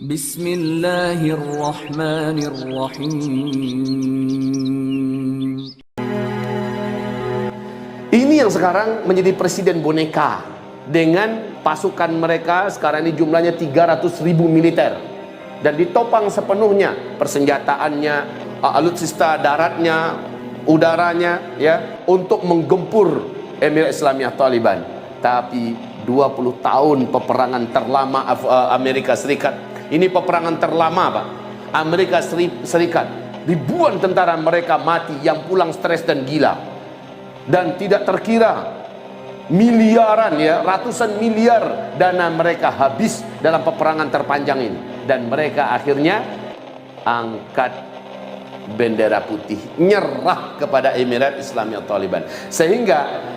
Bismillahirrahmanirrahim. Ini yang sekarang menjadi presiden boneka dengan pasukan mereka sekarang ini jumlahnya 300.000 militer dan ditopang sepenuhnya persenjataannya, alutsista daratnya, udaranya, ya, untuk menggempur Emirat Islamiyah Taliban. Tapi 20 tahun peperangan terlama Amerika Serikat. Ini peperangan terlama, Pak. Amerika Serikat, ribuan tentara mereka mati yang pulang stres dan gila. Dan tidak terkira miliaran, ya, ratusan miliar dana mereka habis dalam peperangan terpanjang ini. Dan mereka akhirnya angkat bendera putih, nyerah kepada Emirat Islamiyah Taliban. Sehingga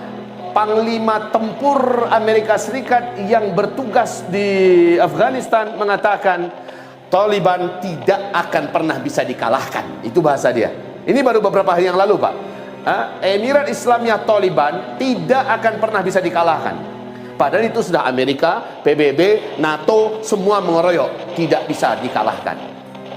Panglima Tempur Amerika Serikat yang bertugas di Afghanistan mengatakan Taliban tidak akan pernah bisa dikalahkan. Itu bahasa dia. Ini baru beberapa hari yang lalu, Pak. Emirat Islamiyah Taliban tidak akan pernah bisa dikalahkan. Padahal itu sudah Amerika, PBB, NATO semua mengeroyok, tidak bisa dikalahkan.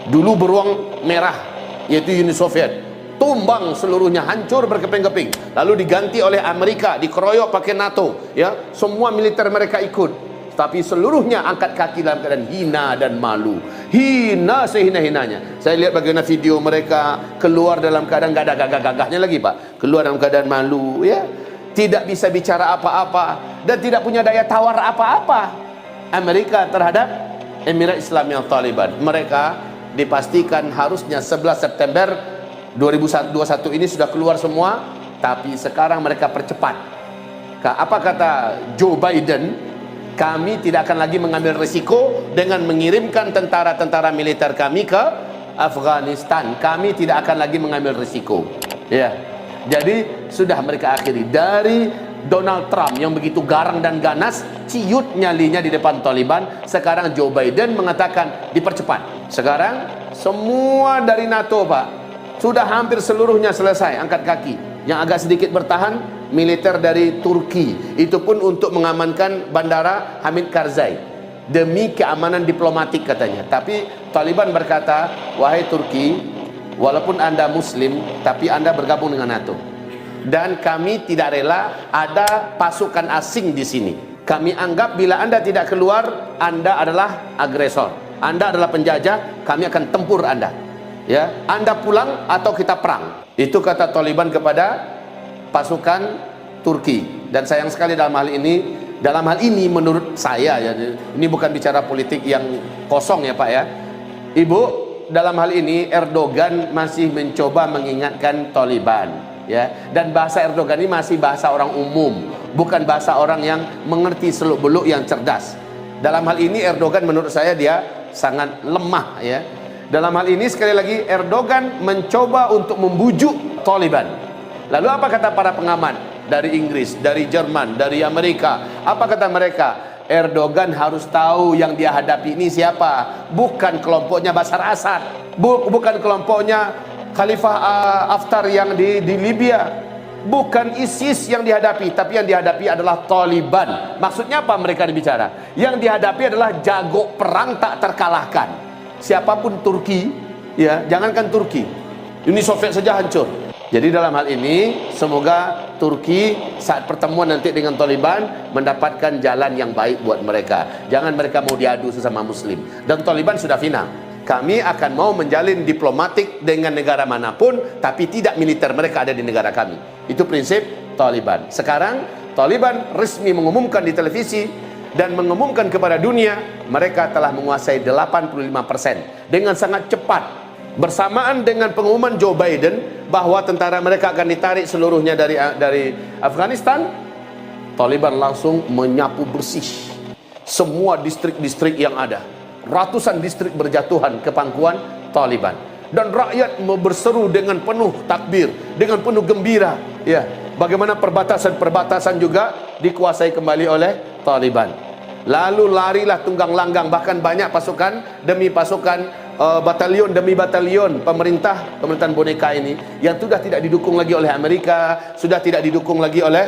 Dulu beruang merah, yaitu Uni Soviet, tumbang seluruhnya, hancur berkeping-keping. Lalu diganti oleh Amerika, dikeroyok pakai NATO, ya, semua militer mereka ikut. Tapi seluruhnya angkat kaki dalam keadaan hina dan malu. Hina sehina-hinanya. Saya lihat bagaimana video mereka keluar dalam keadaan gak ada gagah-gagahnya lagi, Pak. Keluar dalam keadaan malu, ya. Tidak bisa bicara apa-apa dan tidak punya daya tawar apa-apa. Amerika terhadap Emirat Islamiyah Taliban. Mereka dipastikan harusnya 11 September 2021 ini sudah keluar semua, tapi sekarang mereka percepat. Apa kata Joe Biden? Kami tidak akan lagi mengambil risiko dengan mengirimkan tentara-tentara militer kami ke Afghanistan. Kami tidak akan lagi mengambil risiko. Ya, jadi sudah mereka akhiri. Dari Donald Trump yang begitu garang dan ganas, ciut nyalinya di depan Taliban. Sekarang Joe Biden mengatakan dipercepat. Sekarang semua dari NATO, Pak, sudah hampir seluruhnya selesai angkat kaki. Yang agak sedikit bertahan militer dari Turki, itu pun untuk mengamankan bandara Hamid Karzai demi keamanan diplomatik katanya. Tapi Taliban berkata, wahai Turki, walaupun Anda Muslim, tapi Anda bergabung dengan NATO, dan kami tidak rela ada pasukan asing di sini. Kami anggap bila Anda tidak keluar, Anda adalah agresor, Anda adalah penjajah, kami akan tempur Anda. Ya, Anda pulang atau kita perang. Itu kata Taliban kepada pasukan Turki. Dan sayang sekali dalam hal ini menurut saya, ya, ini bukan bicara politik yang kosong ya, Pak, ya. Ibu, dalam hal ini Erdogan masih mencoba mengingatkan Taliban, ya. Dan bahasa Erdogan ini masih bahasa orang umum, bukan bahasa orang yang mengerti seluk-beluk yang cerdas. Dalam hal ini Erdogan menurut saya dia sangat lemah, ya. Dalam hal ini sekali lagi Erdogan mencoba untuk membujuk Taliban. Lalu apa kata para pengamat dari Inggris, dari Jerman, dari Amerika? Apa kata mereka? Erdogan harus tahu yang dia hadapi ini siapa. Bukan kelompoknya Bashar Assad, bukan kelompoknya Khalifah Haftar yang di Libya, bukan ISIS yang dihadapi, tapi yang dihadapi adalah Taliban. Maksudnya apa mereka bicara? Yang dihadapi adalah jago perang tak terkalahkan. Siapapun Turki, ya, jangankan Turki, Uni Soviet saja hancur. Jadi dalam hal ini semoga Turki saat pertemuan nanti dengan Taliban mendapatkan jalan yang baik buat mereka. Jangan mereka mau diadu sesama Muslim. Dan Taliban sudah final. Kami akan mau menjalin diplomatik dengan negara manapun, tapi tidak militer mereka ada di negara kami. Itu prinsip Taliban. Sekarang Taliban resmi mengumumkan di televisi dan mengumumkan kepada dunia mereka telah menguasai 85% dengan sangat cepat. Bersamaan dengan pengumuman Joe Biden bahwa tentara mereka akan ditarik seluruhnya dari Afghanistan, Taliban langsung menyapu bersih semua distrik-distrik yang ada. Ratusan distrik berjatuhan ke pangkuan Taliban. Dan rakyat berseru dengan penuh takbir, dengan penuh gembira. Ya, bagaimana perbatasan-perbatasan juga dikuasai kembali oleh Taliban. Lalu larilah tunggang langgang, bahkan banyak pasukan demi pasukan, batalion demi batalion pemerintahan boneka ini yang sudah tidak didukung lagi oleh Amerika, sudah tidak didukung lagi oleh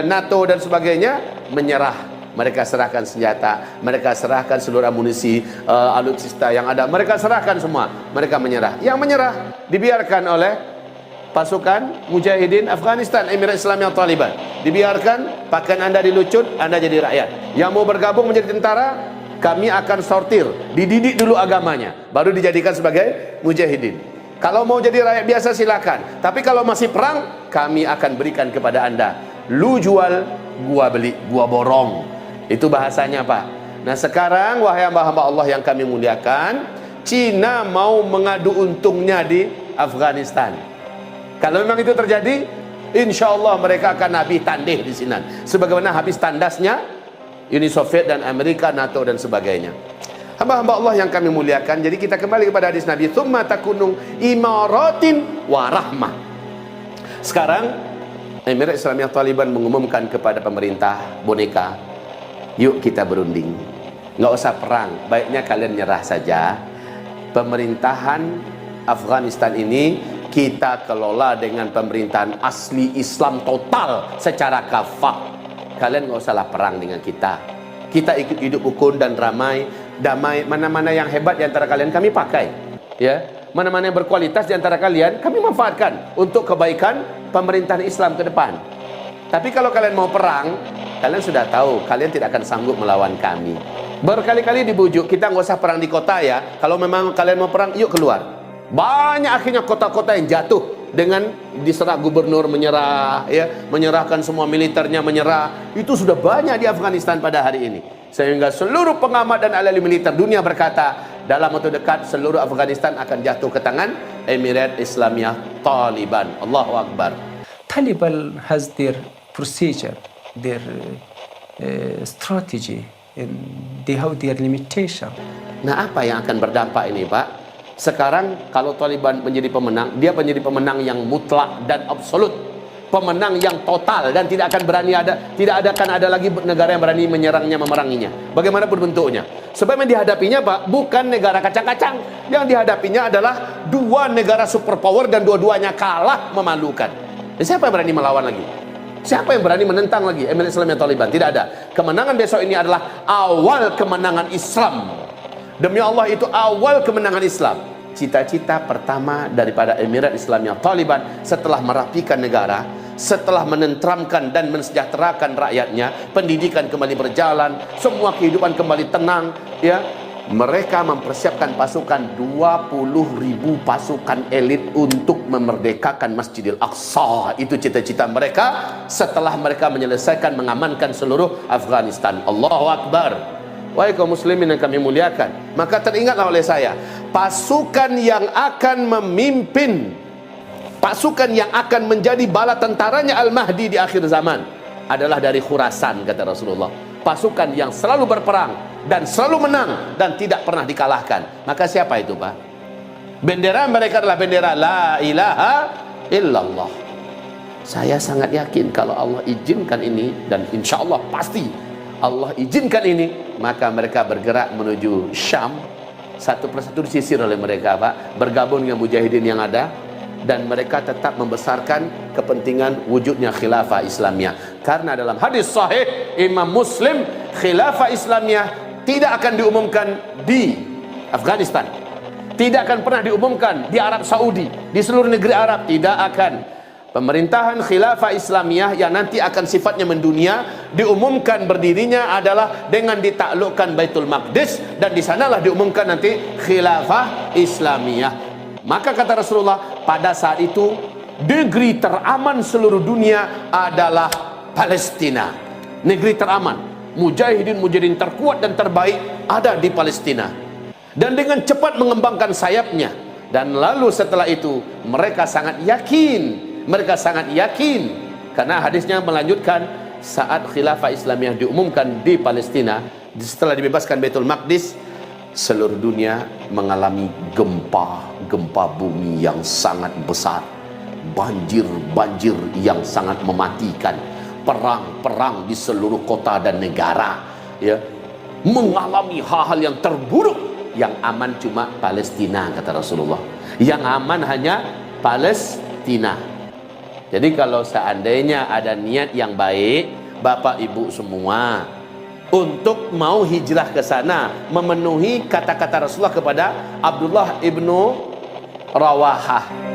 NATO dan sebagainya, menyerah mereka serahkan senjata, mereka serahkan seluruh amunisi, alutsista yang ada, mereka serahkan semua, mereka menyerah. Yang menyerah dibiarkan oleh pasukan Mujahidin Afghanistan, Emirat Islamiyah Taliban. Dibiarkan, pakaian anda dilucut, anda jadi rakyat. Yang mau bergabung menjadi tentara, kami akan sortir, dididik dulu agamanya, baru dijadikan sebagai mujahidin. Kalau mau jadi rakyat biasa silakan, tapi kalau masih perang, kami akan berikan kepada anda. Lu jual, gua beli, gua borong. Itu bahasanya, Pak. Nah sekarang, wahai hamba-hamba Allah yang kami muliakan, Cina mau mengadu untungnya di Afghanistan. Kalau memang itu terjadi, insya Allah mereka akan habis tandih di sini, sebagaimana habis tandasnya Uni Soviet dan Amerika, NATO dan sebagainya. Hamba-hamba Allah yang kami muliakan, jadi kita kembali kepada hadis Nabi, tsumma takunu imaratin wa rahmah. Sekarang Emirat Islamiyah Taliban mengumumkan kepada pemerintah boneka, yuk kita berunding, nggak usah perang, baiknya kalian nyerah saja. Pemerintahan Afghanistan ini kita kelola dengan pemerintahan asli Islam total secara kafah. Kalian nggak usahlah perang dengan kita. Kita ikut hidup rukun dan damai. Mana-mana yang hebat di antara kalian kami pakai, ya. Mana-mana yang berkualitas di antara kalian kami manfaatkan untuk kebaikan pemerintahan Islam ke depan. Tapi kalau kalian mau perang, kalian sudah tahu kalian tidak akan sanggup melawan kami. Berkali-kali dibujuk, kita nggak usah perang di kota ya. Kalau memang kalian mau perang, yuk keluar. Banyak akhirnya kota-kota yang jatuh dengan diserah gubernur menyerah, ya, menyerahkan semua militernya menyerah. Itu sudah banyak di Afghanistan pada hari ini. Sehingga seluruh pengamat dan ahli militer dunia berkata, dalam waktu dekat seluruh Afghanistan akan jatuh ke tangan Emirat Islamiyah Taliban. Allahu Akbar. Taliban has their procedure, their strategy, and they have their limitation. Nah, apa yang akan berdampak ini, Pak? Sekarang kalau Taliban menjadi pemenang, dia menjadi pemenang yang mutlak dan absolut, pemenang yang total, dan tidak akan ada lagi negara yang berani menyerangnya, memeranginya, bagaimanapun bentuknya. Sebab yang dihadapinya, Pak, bukan negara kacang-kacang. Yang dihadapinya adalah dua negara superpower dan dua-duanya kalah memalukan. Siapa yang berani melawan lagi? Siapa yang berani menentang lagi Emirat Islamiyah Taliban? Tidak ada. Kemenangan besok ini adalah awal kemenangan Islam. Demi Allah, itu awal kemenangan Islam. Cita-cita pertama daripada Emirat Islamiyah Taliban setelah merapikan negara, setelah menenteramkan dan mensejahterakan rakyatnya, pendidikan kembali berjalan, semua kehidupan kembali tenang, ya. Mereka mempersiapkan pasukan 20.000 pasukan elit untuk memerdekakan Masjidil Aqsa. Itu cita-cita mereka setelah mereka menyelesaikan mengamankan seluruh Afghanistan. Allahu Akbar. Wahai kaum muslimin yang kami muliakan, maka teringatlah oleh saya, pasukan yang akan memimpin, pasukan yang akan menjadi bala tentaranya Al-Mahdi di akhir zaman adalah dari Khurasan, kata Rasulullah. Pasukan yang selalu berperang dan selalu menang dan tidak pernah dikalahkan. Maka siapa itu, Pak? Bendera mereka adalah bendera La ilaha illallah. Saya sangat yakin kalau Allah izinkan ini, dan insya Allah pasti Allah izinkan ini, maka mereka bergerak menuju Syam. Satu persatu disisir oleh mereka, Pak, bergabung dengan mujahidin yang ada, dan mereka tetap membesarkan kepentingan wujudnya khilafah Islamiyah. Karena dalam hadis sahih Imam Muslim, khilafah Islamiyah tidak akan diumumkan di Afghanistan, tidak akan pernah diumumkan di Arab Saudi, di seluruh negeri Arab, tidak akan. Pemerintahan khilafah Islamiyah yang nanti akan sifatnya mendunia, diumumkan berdirinya adalah dengan ditaklukkan Baitul Maqdis, dan di sanalah diumumkan nanti khilafah Islamiyah. Maka kata Rasulullah, pada saat itu negeri teraman seluruh dunia adalah Palestina. Negeri teraman, mujahidin terkuat dan terbaik ada di Palestina. Dan dengan cepat mengembangkan sayapnya. Dan lalu setelah itu mereka sangat yakin, karena hadisnya melanjutkan, saat khilafah Islamiyah diumumkan di Palestina, setelah dibebaskan Baitul Maqdis, seluruh dunia mengalami gempa bumi yang sangat besar, banjir yang sangat mematikan, perang di seluruh kota dan negara, ya, mengalami hal-hal yang terburuk. Yang aman cuma Palestina, kata Rasulullah. Yang aman hanya Palestina. Jadi kalau seandainya ada niat yang baik, Bapak Ibu semua, untuk mau hijrah ke sana, memenuhi kata-kata Rasulullah kepada Abdullah ibnu Rawahah.